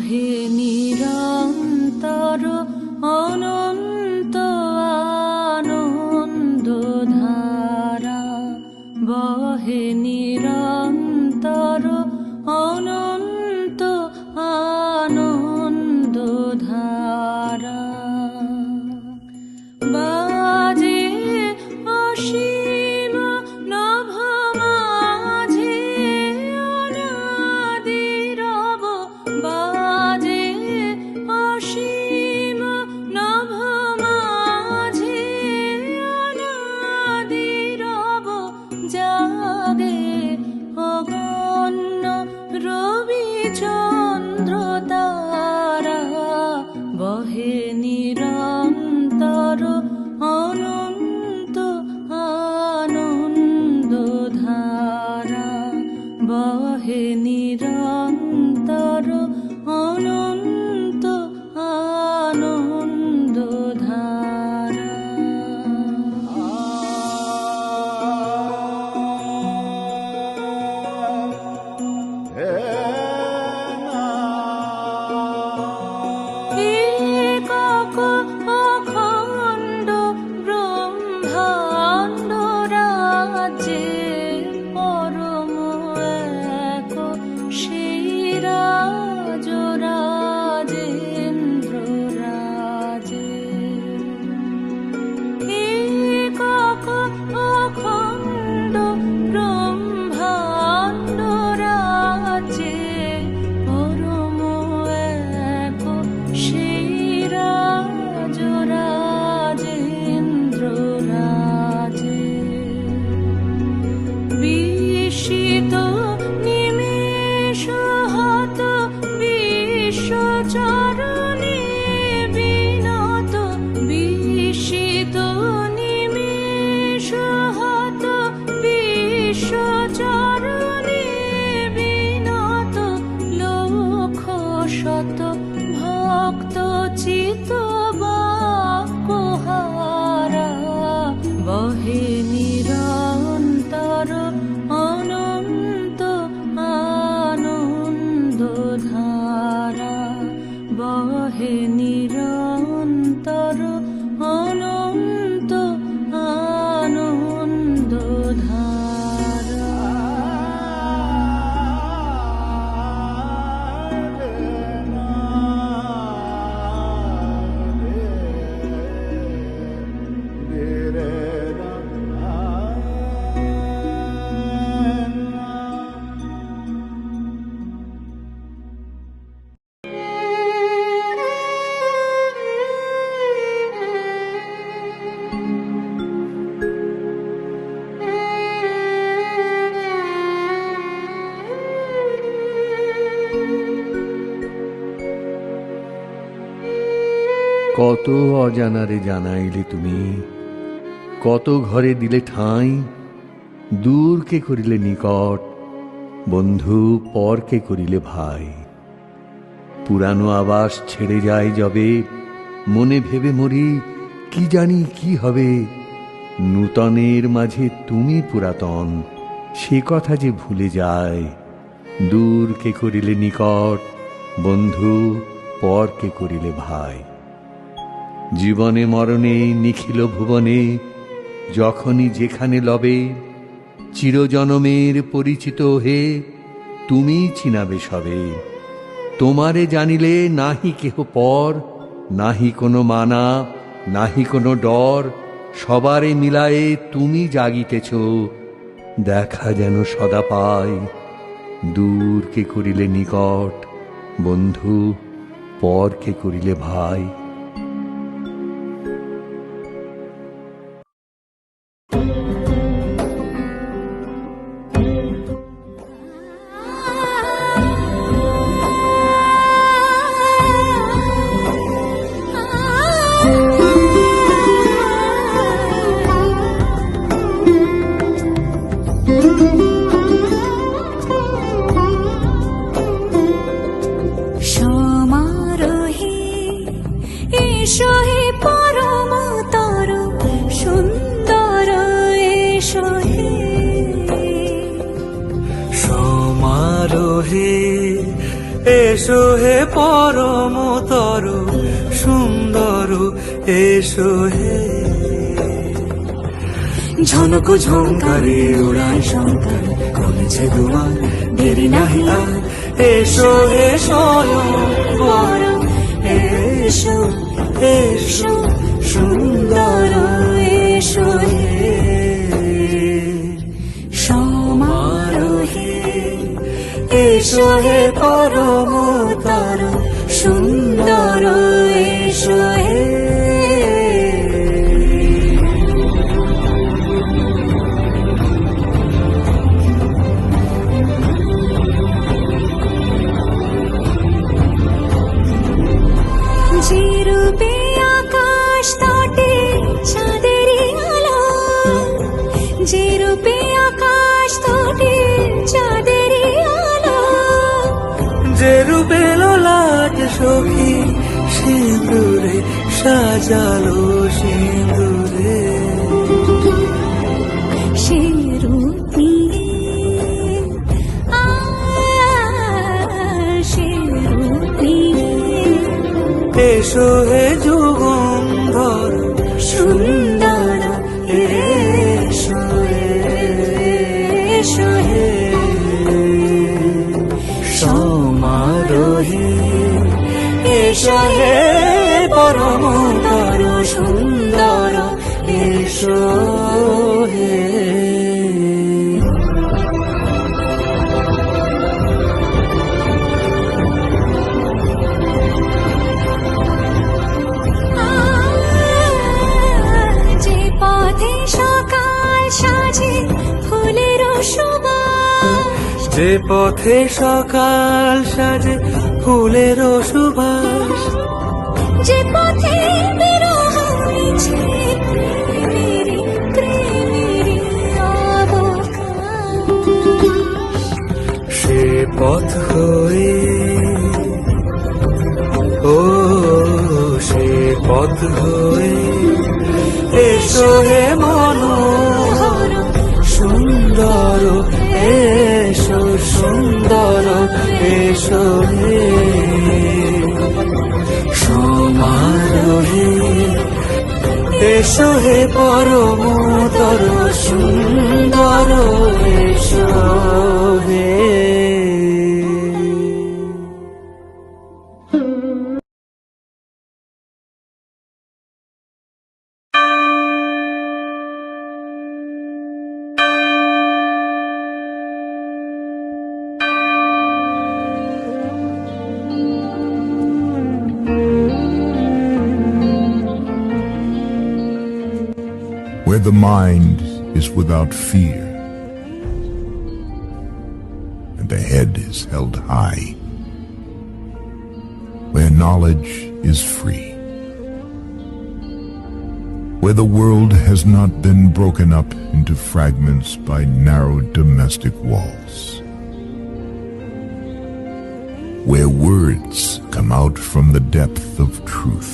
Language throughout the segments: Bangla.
বহে নিরন্তর অনন্ত আনন্দ ধারা, বহে নিরন্তর অনন্ত আনন্দ ধারা। বাজে অসীম নভ মাঝে অনাদি রব, বাজে অসীম নভ মাঝে অনাদি রব, জাগে অগণ্য রবি চন্দ্র তারা, বহে নিরন্তর অনন্ত আনন্দ ধারা, বহে নিরন্তর অনন্ত আনন্দ ধারা। একক অখণ্ড ব্রহ্মাণ্ড রাজ্যে পরম এক সেই রাজ রাজেন্দ্র রাজে। একক অখণ্ড ব্রহ্মাণ্ড রাজ্যে পরম এক সেই রাজ রাজেন্দ্র রাজে। বিস্মিত নিমেষ হত বিশ্বচরণে বিনত, বিস্মিত নিমেষ হত বিশ্বচরণে বিনত, লক্ষ শত ভক্ত চিত বাক্যহারা, বহে নিরন্তর অনন্ত আনন্দ ধারা, বহে নিরন্তর অনন্ত আনন্দ ধারা। কত অজানারে জানাইলে তুমি, কত ঘরে দিলে ঠাঁই, দূরকে করিলে নিকট, বন্ধু পরকে করিলে ভাই। পুরানো আবাস ছেড়ে যায় যবে, মনে ভেবে মরি কি জানি কি হবে। নূতনের মাঝে তুমি পুরাতন, সে কথা যে ভুলে যায়। দূরকে করিলে নিকট, বন্ধু পরকে করিলে ভাই। জীবনে মরণে নিখিল ভুবনে, যখনই যেখানে লবে, চিরজনমের পরিচিত হে তুমি চিনাবে সবে। তোমারে জানিলে নাহি কেহ পর, নাহি কোনো মানা, নাহি কোনো ডর। সবারে মিলায়ে তুমি জাগিতেছ, দেখা যেন সদা পায়। দূরকে করিলে নিকট, বন্ধু পরকে করিলে ভাই। সমারোহে এসো হে পরমতর সুন্দর, এসো হে। ঝনক ঝঙ্কারে উড়ায় শঙ্কর, করেছে দুয়ার দেরি নাহি আর। এসো হে স্বয়ংবর, এসো এসো সুন্দর, এসো হে সমারোহে। এসো হে পরমতর সুন্দর, এসো হে। যে রূপে আকাশ তটে চাঁদেরই আলো, যে রূপে আকাশ তটে চাঁদেরই আলো, যে রূপে লোলাট সখী সিঁদুরে সাজালো সিঁদুরে। সে রূপ নিয়ে সে রূপ নিয়ে এসো হে যুগন্ধর সুন্দর, এসো এসো হে সমারোহে। এসো হে পরমতর সুন্দর, এসো হে। যে পথে সকাল সাজে ফুলের সুবাস, যে পথে সকাল সাজে ফুলের সুবাস, যে পথে বিরহ মিছে প্রেমেরই প্রেমেরই অবকাশ, সে পথ হয়ে ও সে পথ হয়ে। এসো হে মনোহর সুন্দর, এসো সুন্দর, এসো হে সমারোহে। এসো হে পরমতর সুন্দর, এসো হে। Where the mind is without fear, and the head is held high, where knowledge is free, where the world has not been broken up into fragments by narrow domestic walls, where words come out from the depth of truth,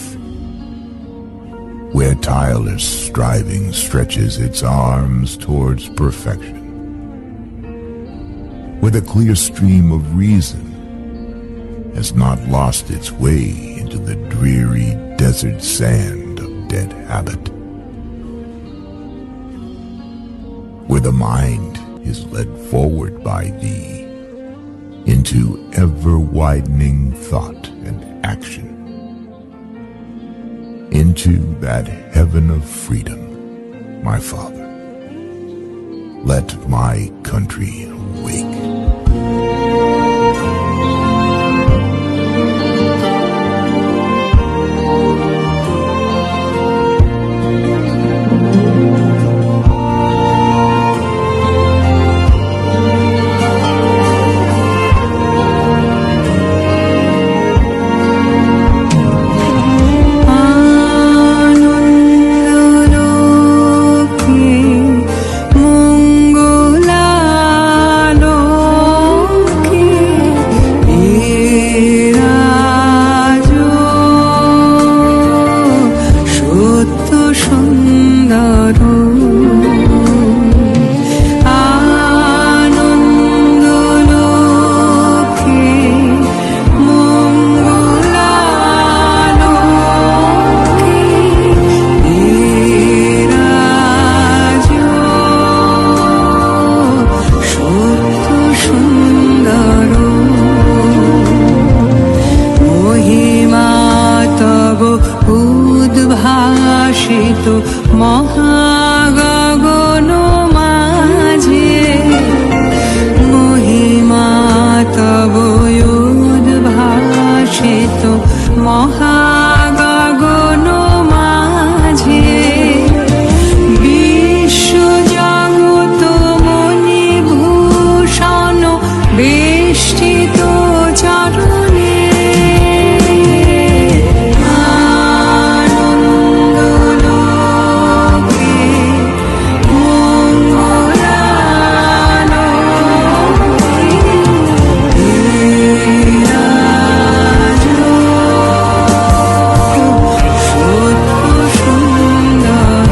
where tireless striving stretches its arms towards perfection, where the clear stream of reason has not lost its way into the dreary desert sand of dead habit, where the mind is led forward by thee into ever-widening thought and action, into that heaven of freedom, my Father. Let my country awake. আনন্দলোকে মঙ্গলালো মহাগগন মাঝে মহিমা তব উদ্ভাসিত মহাগগন মাঝে বিশ্বজগৎ মণিভূষণ বেষ্টিত চরণে আনন্দলোকে মঙ্গলালোকে বিরাজ সত্য সুন্দর।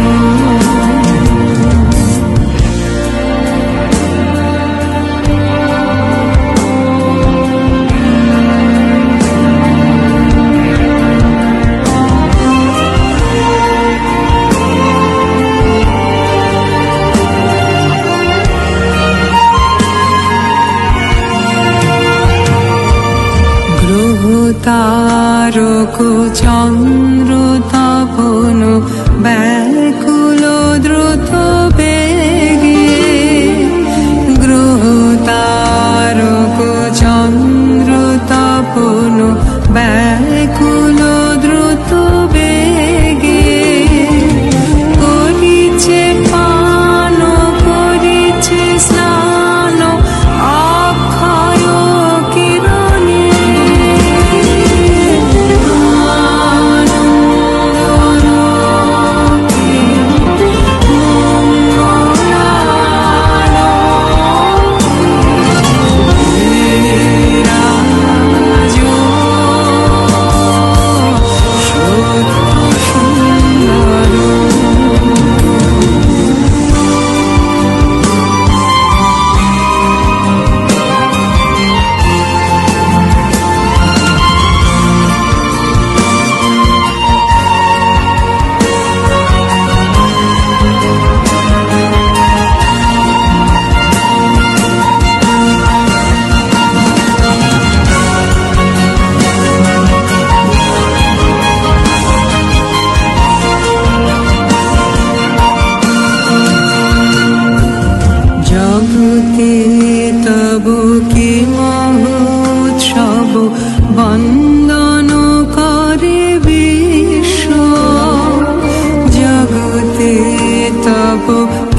গ্রহ তারক চন্দ্র তপন ব্যাকুল দ্রুত বেগে গ্রহ তারক চন্দ্র তপন ব্যাকুল দ্রুত বেগে করিছে পান করিছে স্নান অক্ষয় কিরণে আনন্দলোকে মঙ্গলালোকে বিরাজ সত্য সুন্দর। জগতে তব কি মহোৎসব বন্দন করে বিশ্ব জগতে তব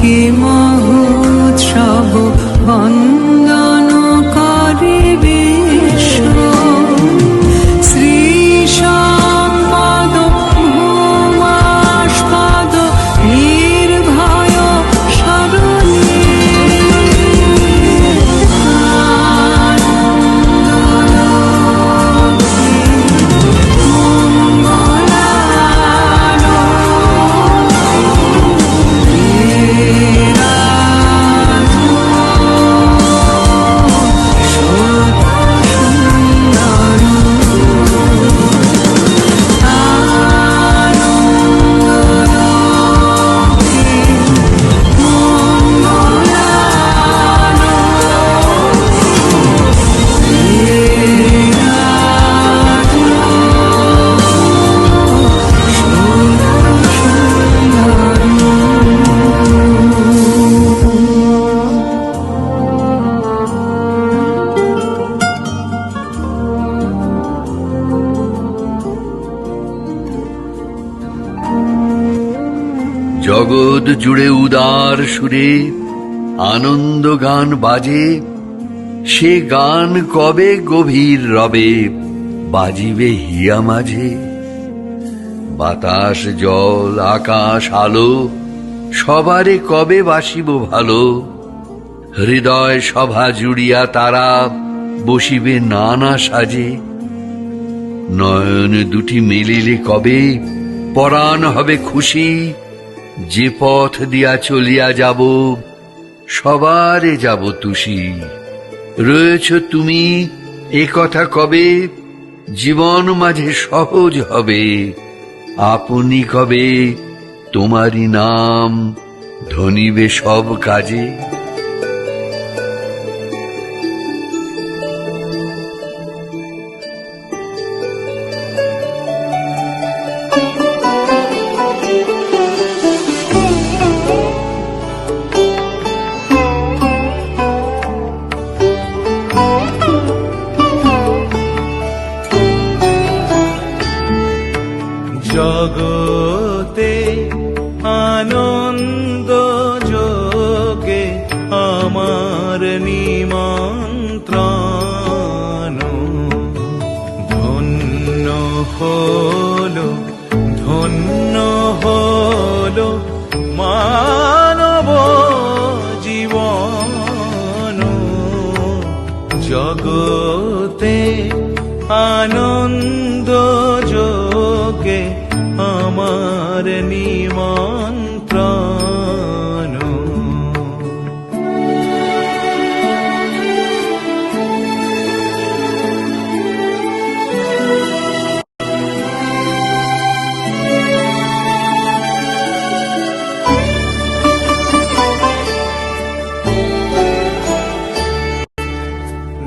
কি মহোৎসব বন্দন করে বিশ্ব শ্রী সম্পদ ভূমাস্পদ নির্ভয় শরণে জগৎ জুড়ে উদার সুরে আনন্দ গান বাজে, সে গান কবে গভীর রবে বাজিবে হিয়া মাঝে। বাতাস জল আকাশ আলো সবারে কবে বাসিব ভালো, হৃদয় সভা জুড়িয়া তারা বসিবে নানা সাজে। নয়ন দুটি মেলিলে কবে পরাণ হবে খুশি, যে পথ দিয়া চলিয়া যাব সবারে যাব তুষি। রয়েছ তুমি এ কথা কবে জীবন মাঝে সহজ হবে, আপনি কবে তোমারি নাম ধনিবে সব কাজে। মানব জীবন জগতে আনন্দ যোগে আমার নিমন্ত্রণ।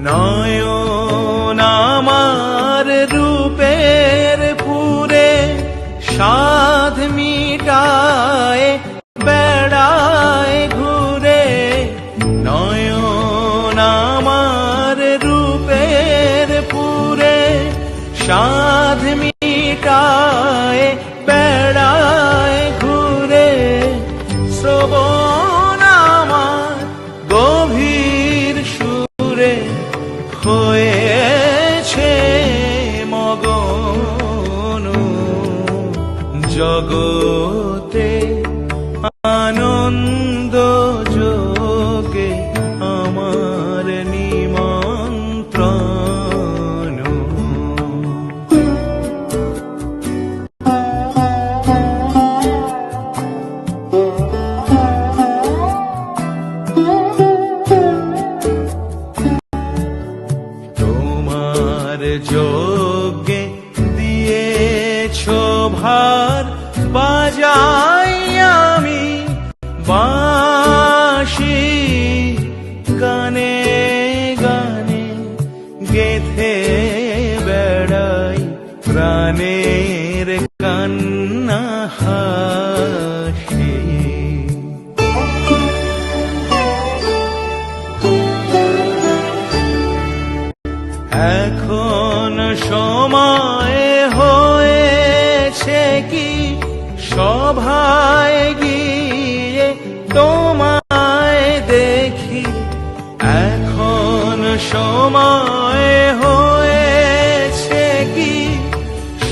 নয়ন আমার রূপের পুরে সাধ মিটায় বেড়ায় ঘুরে। নয়ন আমার রূপের পুরে সাধ মিটায় বেড়ায় ঘুরে। শ্রবণ আমার গভীর সুরে হয়েছে মগন জগতে আনন্দ যোগে আমার নিমন্ত্রণ। তোমার যোগে দিয়েছ ভার বাজাই আমি বাঁশি গানে গানে গেথে বেড়াই প্রাণের কান্না হাসি। এখন সময় হয়েছে কি সভায় গিয়ে তোমায় দেখি। এখন সময় হয়েছে কি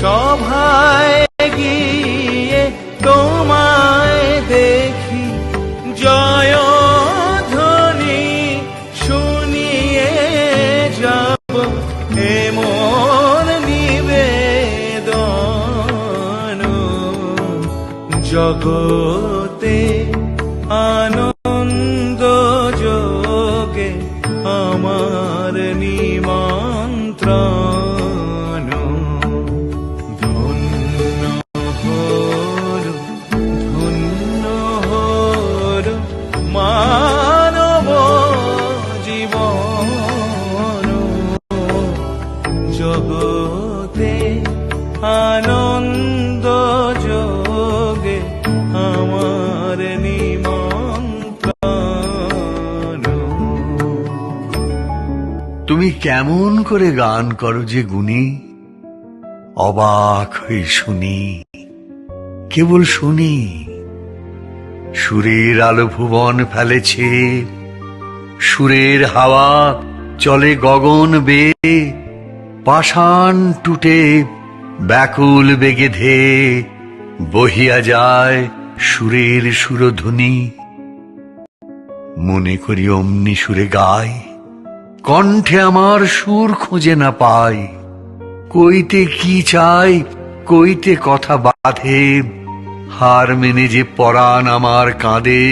সভায় গিয়ে তোমায় দেখি। জয় ধ্বনি শুনিয়ে যাব এমন নিবেদন জগতে আনন্দ যোগে আমার নিমন্ত্রণ। ধন্য হল ধন্য হল মানব জীবন জগতে আনন্দ যোগে আমার নিমন্ত্রণ। তুমি কেমন করে গান করো যে গুণী, অবাক হয়ে শুনি, কেবল শুনি। সুরের আলো ভুবন ফেলেছে, সুরের হাওয়া চলে গগন বেয়ে। পাষাণ টুটে ব্যাকুল বেগে ধেয়ে বহিয়া যায় সুরের সুরধ্বনি। মনে করি অমনি সুরে গাই, কণ্ঠে আমার সুর খুঁজে না পাই। কইতে কি চাই, কইতে কথা বাঁধে, হার মেনে যে পরাণ আমার কাঁদে।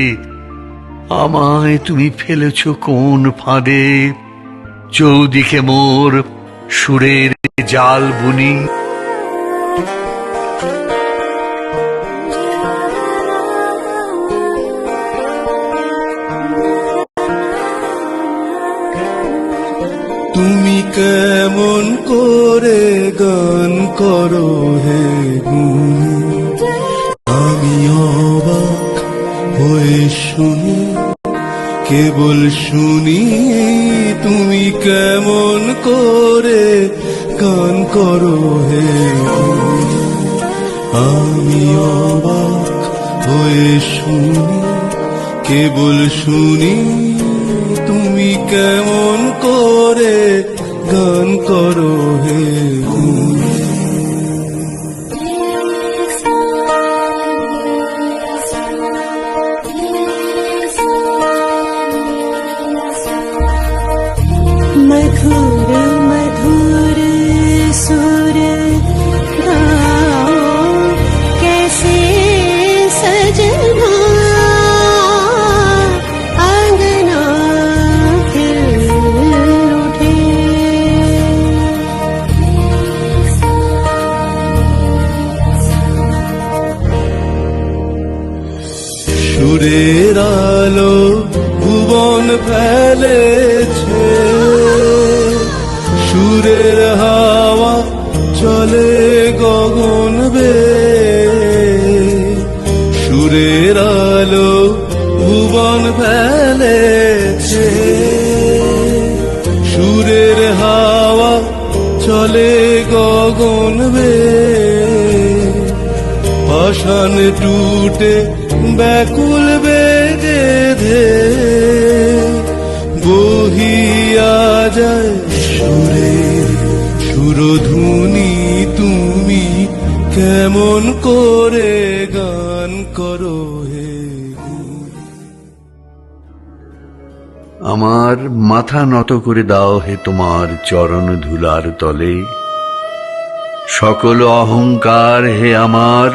আমায় তুমি ফেলেছ কোন ফাঁদে, চৌদিকে মোর সুরের জাল বুনি। তুমি কেমন করে গান করো হে গুণী, আমি অবাক হয়ে শুনি, কেবল শুনি। তুমি কেমন করে গান করো হে গুণী, আমি অবাক হয়ে শুনি, কেবল শুনি। তুমি কেমন করে গান করো হে গুণী। সুরের আলো ভুবন ফেলেছে, সুরের হাওয়া চলে গগন বেয়ে, সুরের আলো ভুবন ফেলেছে, সুরের হাওয়া চলে গগন বেয়ে, পাষাণ টুটে ব্যাকুল বেগে ধে বহিয়া যায় সুরের সুরধুনি। তুমি কেমন করে গান করো হে গুণী। আমার মাথা নত করে দাও হে তোমার চরণ ধুলার তলে, সকল অহংকার হে আমার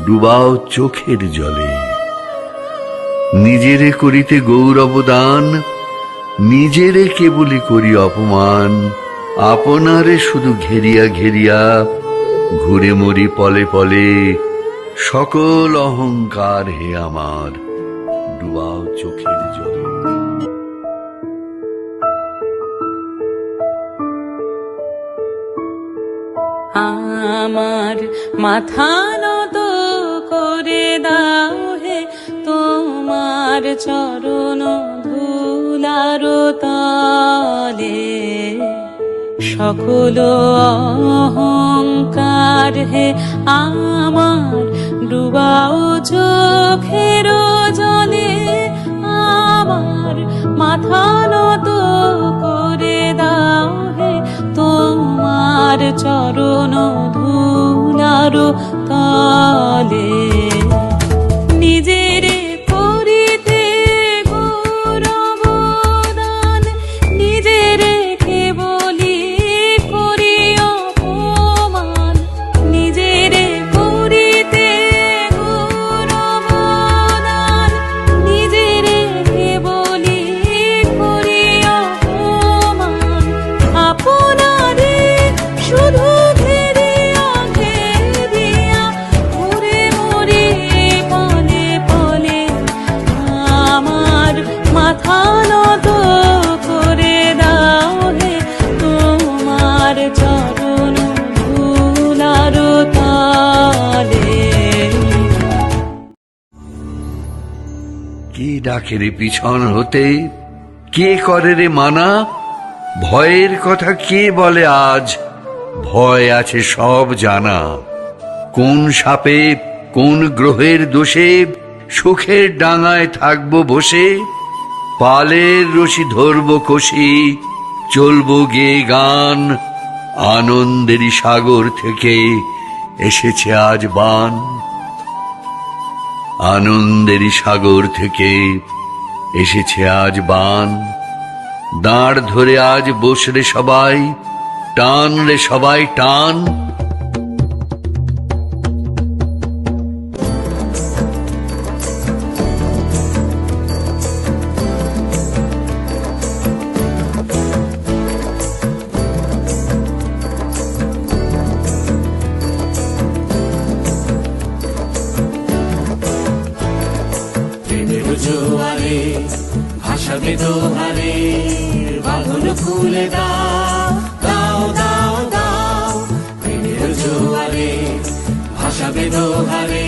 ডুবাও চোখের জলে। নিজেরে করিতে গৌরব দান, নিজেরে কেবলি করি অপমান, আপনারে শুধু ঘেরিয়া ঘেরিয়া ঘুরে মরি পলে পলে, সকল অহংকার হে আমার ডুবাও চোখের জলে। আমার মাথা নত করে দাও হে তোমার চরণ ধুলার তলে, সকল অহংকার হে আমার ডুবাও চোখের জলে। আমার মাথা নত করে দাও হে তোমার চরণ ধুলার তলে, নিজেরে করিতে গৌরব দান, নিজেরে কেবলি করি অপমান, নিজেরে করিতে গৌরব দান, নিজেরে কেবলি করি অপমান, আপনারে শুধু ঘেরিয়া ঘেরিয়া ঘুরে মরি পলে পলে। আমার মাথা নত করে দাও হে তোমার চরণ ধুলার তলে। কে ডাকে রে পিছন হতে, কে করে রে মানা, ভয়ের কথা কে বলে আজ, ভয় আছে সব জানা। কোন সাপে কোন গ্রহের দোষে সুখের ডাঙায় থাকবো বসে, পালের রশি ধরবো কষি, চলবো গে গান, আনন্দেরই সাগর থেকে এসেছে আজ বান, আনন্দেরই সাগর থেকে এসেছে আজ বান। দাঁড় ধরে আজ বসরে সবাই, টান রে সবাই টান। প্রেমের জোয়ারে ভাসাবে দোহারে, বাঁধন খুলে দাও দাও দাও দাও। প্রেমের জোয়ারে ভাসাবে দোহারে,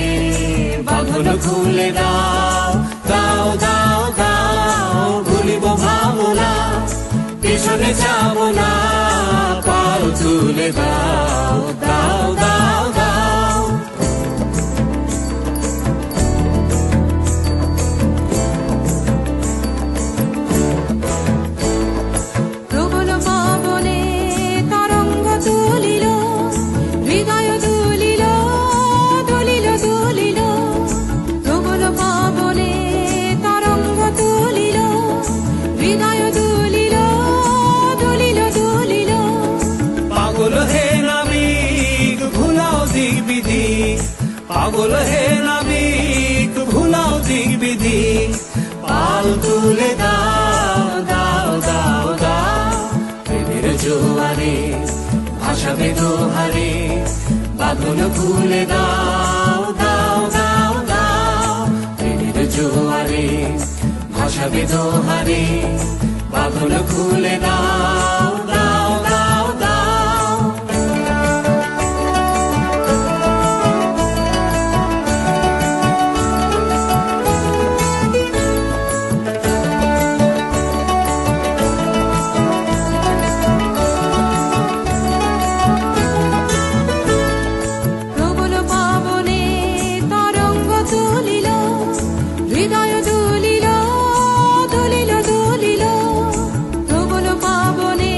বাঁধন খুলে দাও দাও দাও দাও। ভুলিব ভাবনা পেছনে যাব না, পাল তুলে দাও দাও দাও দাও। প্রবল পাবনে তরঙ্গ তুলিল, হৃদয় দুলিল দুলিল দুলিল। প্রবল পাবনে তরঙ্গ তুলিল, হৃদয় দুলিল দুলিল দুলিল। পাগল হে নাবিক ভুলাও দিক বিধি, পাগল হে নাবিক ভুলাও দিক বিধি। পাল তুলে দাও দাও দাও দাও। প্রেমের জোয়ারে ভাসাবে দোহারে, বাঁধন খুলে দাও দাও দাও দাও। প্রেমের জোয়ারে ভাসাবে দোহারে বাঁধন খুলে দাও দাও দাও দাও প্রবল পাবনে তরঙ্গ তুলিল হৃদয় দুলিল দুলিল দুলিল প্রবল পাবনে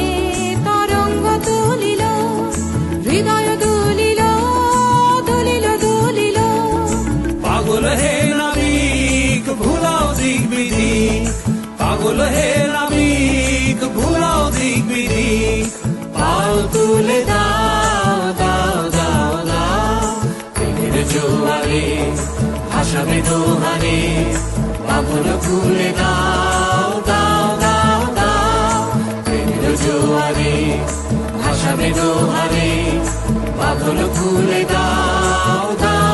তরঙ্গ তুলিল হৃদয় দুলিল দুলিল দুলিল পাগল হে নাবিক ভুলাও দিক বিধি পাগল হে নাবিক ভুলাও দিক বিধি পাল তুলে দাও দাও দাও দাও প্রেমের জোয়ারে ভাসাবে দোহারে বাঁধন খুলে দাও দাও দাও দাও প্রেমের জোয়ারে ভাসাবে দোহারে বাঁধন খুলে দাও দাও